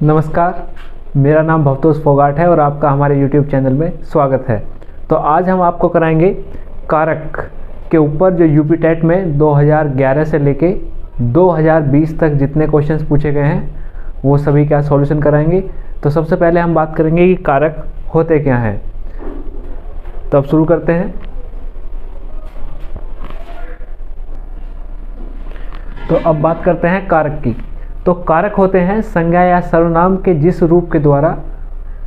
नमस्कार, मेरा नाम भवतोष फोगाट है और आपका हमारे YouTube चैनल में स्वागत है। तो आज हम आपको कराएंगे कारक के ऊपर जो यूपी टेट में 2011 से लेके 2020 तक जितने क्वेश्चंस पूछे गए हैं वो सभी का सॉल्यूशन कराएंगे। तो सबसे पहले हम बात करेंगे कि कारक होते क्या हैं। तो अब शुरू करते हैं। तो अब बात करते हैं कारक की। तो कारक होते हैं संज्ञा या सर्वनाम के जिस रूप के द्वारा,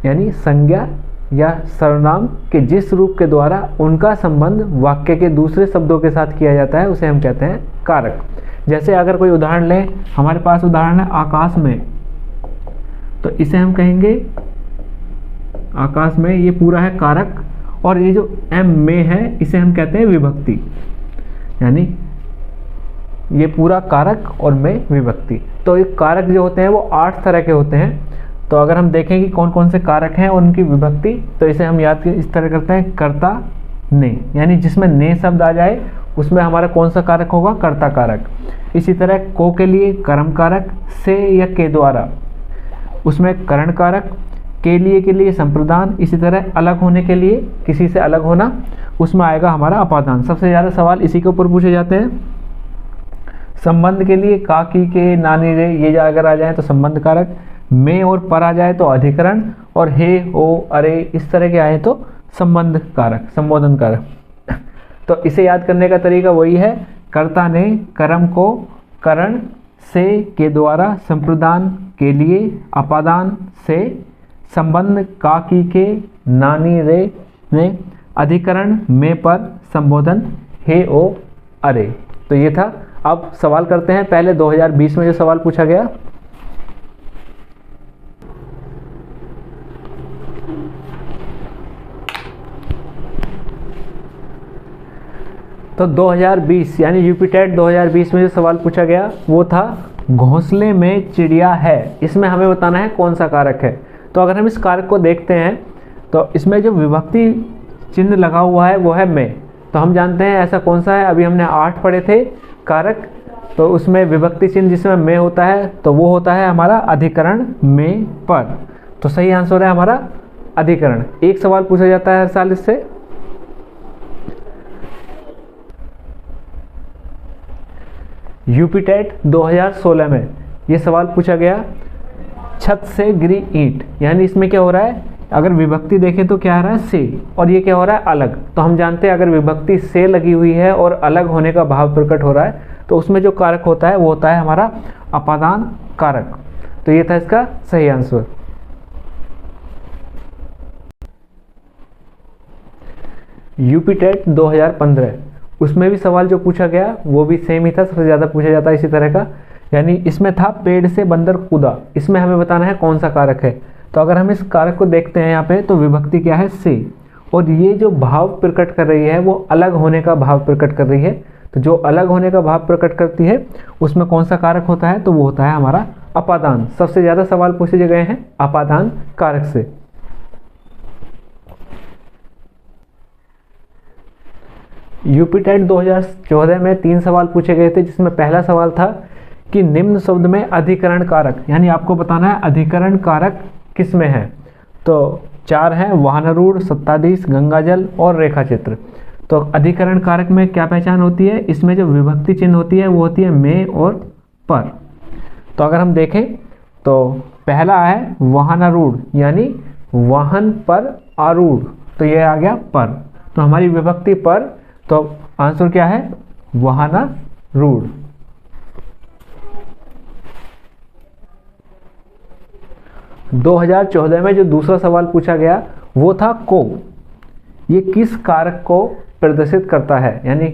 यानी संज्ञा या सर्वनाम के जिस रूप के द्वारा उनका संबंध वाक्य के दूसरे शब्दों के साथ किया जाता है उसे हम कहते हैं कारक। जैसे अगर कोई उदाहरण लें, हमारे पास उदाहरण है आकाश में, तो इसे हम कहेंगे आकाश में, ये पूरा है कारक। और ये जो एम में है इसे हम कहते हैं विभक्ति, यानी ये पूरा कारक और में विभक्ति। तो ये कारक जो होते हैं वो 8 तरह के होते हैं। तो अगर हम देखें कि कौन कौन से कारक हैं और उनकी विभक्ति, तो इसे हम याद इस तरह करते हैं कर्ता ने, यानी जिसमें ने शब्द आ जाए उसमें हमारा कौन सा कारक होगा, कर्ता कारक। इसी तरह को के लिए कर्म कारक, से या के द्वारा उसमें करण कारक, के लिए संप्रदान। इसी तरह अलग होने के लिए, किसी से अलग होना, उसमें आएगा हमारा अपादान। सबसे ज़्यादा सवाल इसी के ऊपर पूछे जाते हैं। संबंध के लिए का, की, के, नानी, रे ये अगर आ जाए तो संबंध कारक, में और पर आ जाए तो अधिकरण, और हे, ओ, अरे इस तरह के आए तो संबंध कारक, संबोधन कारक। तो इसे याद करने का तरीका वही है, कर्ता ने कर्म को करण, से के द्वारा, संप्रदान के लिए, अपादान से, संबंध का, की, के, नानी, रे ने, अधिकरण में, पर, संबोधन हे, ओ, अरे। तो ये था। अब सवाल करते हैं पहले 2020 में जो सवाल पूछा गया। तो 2020 यानी यूपी टेट 2020 में जो सवाल पूछा गया वो था घोंसले में चिड़िया है। इसमें हमें बताना है कौन सा कारक है। तो अगर हम इस कारक को देखते हैं तो इसमें जो विभक्ति चिन्ह लगा हुआ है वो है में। तो हम जानते हैं ऐसा कौन सा है, अभी हमने 8 पढ़े थे कारक, तो उसमें विभक्ति चिन्ह जिसमें में होता है तो वो होता है हमारा अधिकरण में, पर। तो सही आंसर है हमारा अधिकरण। एक सवाल पूछा जाता है हर साल इससे। यूपी टेट 2016 में ये सवाल पूछा गया, छत से गिरी ईंट, यानी इसमें क्या हो रहा है, अगर विभक्ति देखें तो क्या आ रहा है, से, और ये क्या हो रहा है, अलग। तो हम जानते हैं अगर विभक्ति से लगी हुई है और अलग होने का भाव प्रकट हो रहा है तो उसमें जो कारक होता है वो होता है हमारा अपादान कारक। तो ये था इसका सही आंसर। यूपी टेट 2015 उसमें भी सवाल जो पूछा गया वो भी सेम ही था, सबसे ज़्यादा पूछा जाता है इसी तरह का। यानी इसमें था पेड़ से बंदर कूदा, इसमें हमें बताना है कौन सा कारक है। तो अगर हम इस कारक को देखते हैं यहाँ पे तो विभक्ति क्या है, से, और ये जो भाव प्रकट कर रही है वो अलग होने का भाव प्रकट कर रही है। तो जो अलग होने का भाव प्रकट करती है उसमें कौन सा कारक होता है, तो वो होता है हमारा अपादान। सबसे ज़्यादा सवाल पूछे गए हैं अपादान कारक से। यूपी टेट 2014 में 3 सवाल पूछे गए थे, जिसमें पहला सवाल था कि निम्न शब्द में अधिकरण कारक, यानी आपको बताना है अधिकरण कारक किस में है। तो 4 हैं, वाहनारूढ़, सत्ताधीश, गंगाजल और रेखाचित्र। तो अधिकरण कारक में क्या पहचान होती है, इसमें जो विभक्ति चिन्ह होती है वो होती है में और पर। तो अगर हम देखें तो पहला है वाहनारूढ़, यानी वाहन पर आरूढ़, तो ये आ गया पर। तो हमारी विभक्ति पर, तो आंसर क्या है, वाहनारूढ़। - 2014 में जो दूसरा सवाल पूछा गया वो था को, ये किस कारक को प्रदर्शित करता है, यानी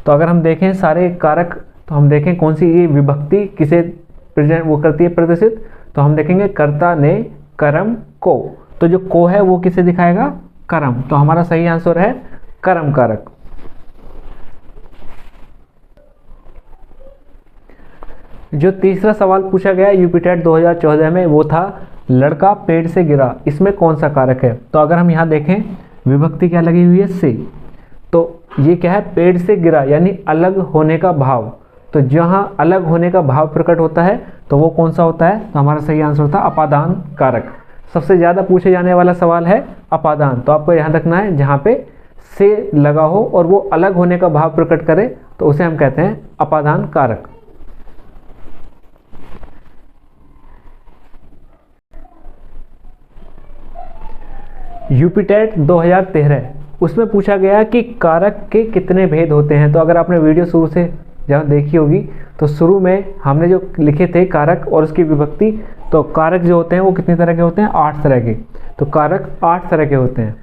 तो अगर हम देखें सारे कारक, तो हम देखें कौन सी ये विभक्ति किसे प्रेजेंट वो करती है प्रदर्शित, तो हम देखेंगे कर्ता ने कर्म को, तो जो को है वो किसे दिखाएगा, कर्म। तो हमारा सही आंसर है कर्म कारक। जो तीसरा सवाल पूछा गया यूपी टेट 2014 में वो था लड़का पेड़ से गिरा, इसमें कौन सा कारक है। तो अगर हम यहाँ देखें विभक्ति क्या लगी हुई है, से, तो ये क्या है, पेड़ से गिरा, यानी अलग होने का भाव। तो जहाँ अलग होने का भाव प्रकट होता है तो वो कौन सा होता है? तो हमारा सही आंसर होता है अपादान कारक। सबसे ज़्यादा पूछे जाने वाला सवाल है अपादान, तो आपको ध्यान रखना है जहाँ पे से लगा हो और वो अलग होने का भाव प्रकट करे तो उसे हम कहते हैं अपादान कारक। यूपीटेट 2013 उसमें पूछा गया कि कारक के कितने भेद होते हैं। तो अगर आपने वीडियो शुरू से जब देखी होगी तो शुरू में हमने जो लिखे थे कारक और उसकी विभक्ति, तो कारक जो होते हैं वो कितनी तरह के होते हैं? 8 तरह के। तो कारक 8 तरह के होते हैं।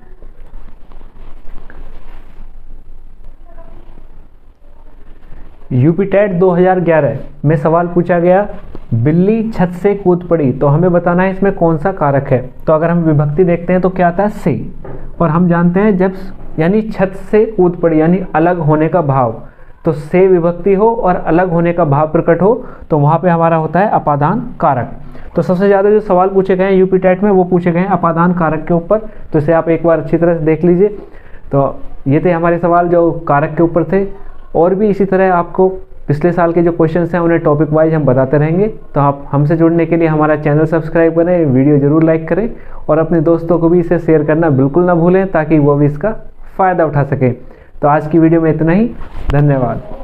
यूपीटेट 2011 में सवाल पूछा गया बिल्ली छत से कूद पड़ी, तो हमें बताना है इसमें कौन सा कारक है। तो अगर हम विभक्ति देखते हैं तो क्या आता है? से। और हम जानते हैं जब यानी छत से कूद पड़ी यानी अलग होने का भाव, तो से विभक्ति हो और अलग होने का भाव प्रकट हो तो वहाँ पे हमारा होता है अपादान कारक। तो सबसे ज़्यादा जो सवाल पूछे गए हैं यूपीटेट में वो पूछे गए हैं अपादान कारक के ऊपर। तो इसे आप एक बार अच्छी तरह से देख लीजिए। तो ये थे हमारे सवाल जो कारक के ऊपर थे। और भी इसी तरह आपको पिछले साल के जो क्वेश्चंस हैं उन्हें टॉपिक वाइज हम बताते रहेंगे। तो आप हमसे जुड़ने के लिए हमारा चैनल सब्सक्राइब करें, वीडियो ज़रूर लाइक करें और अपने दोस्तों को भी इसे शेयर करना बिल्कुल ना भूलें ताकि वो भी इसका फ़ायदा उठा सकें। तो आज की वीडियो में इतना ही। धन्यवाद।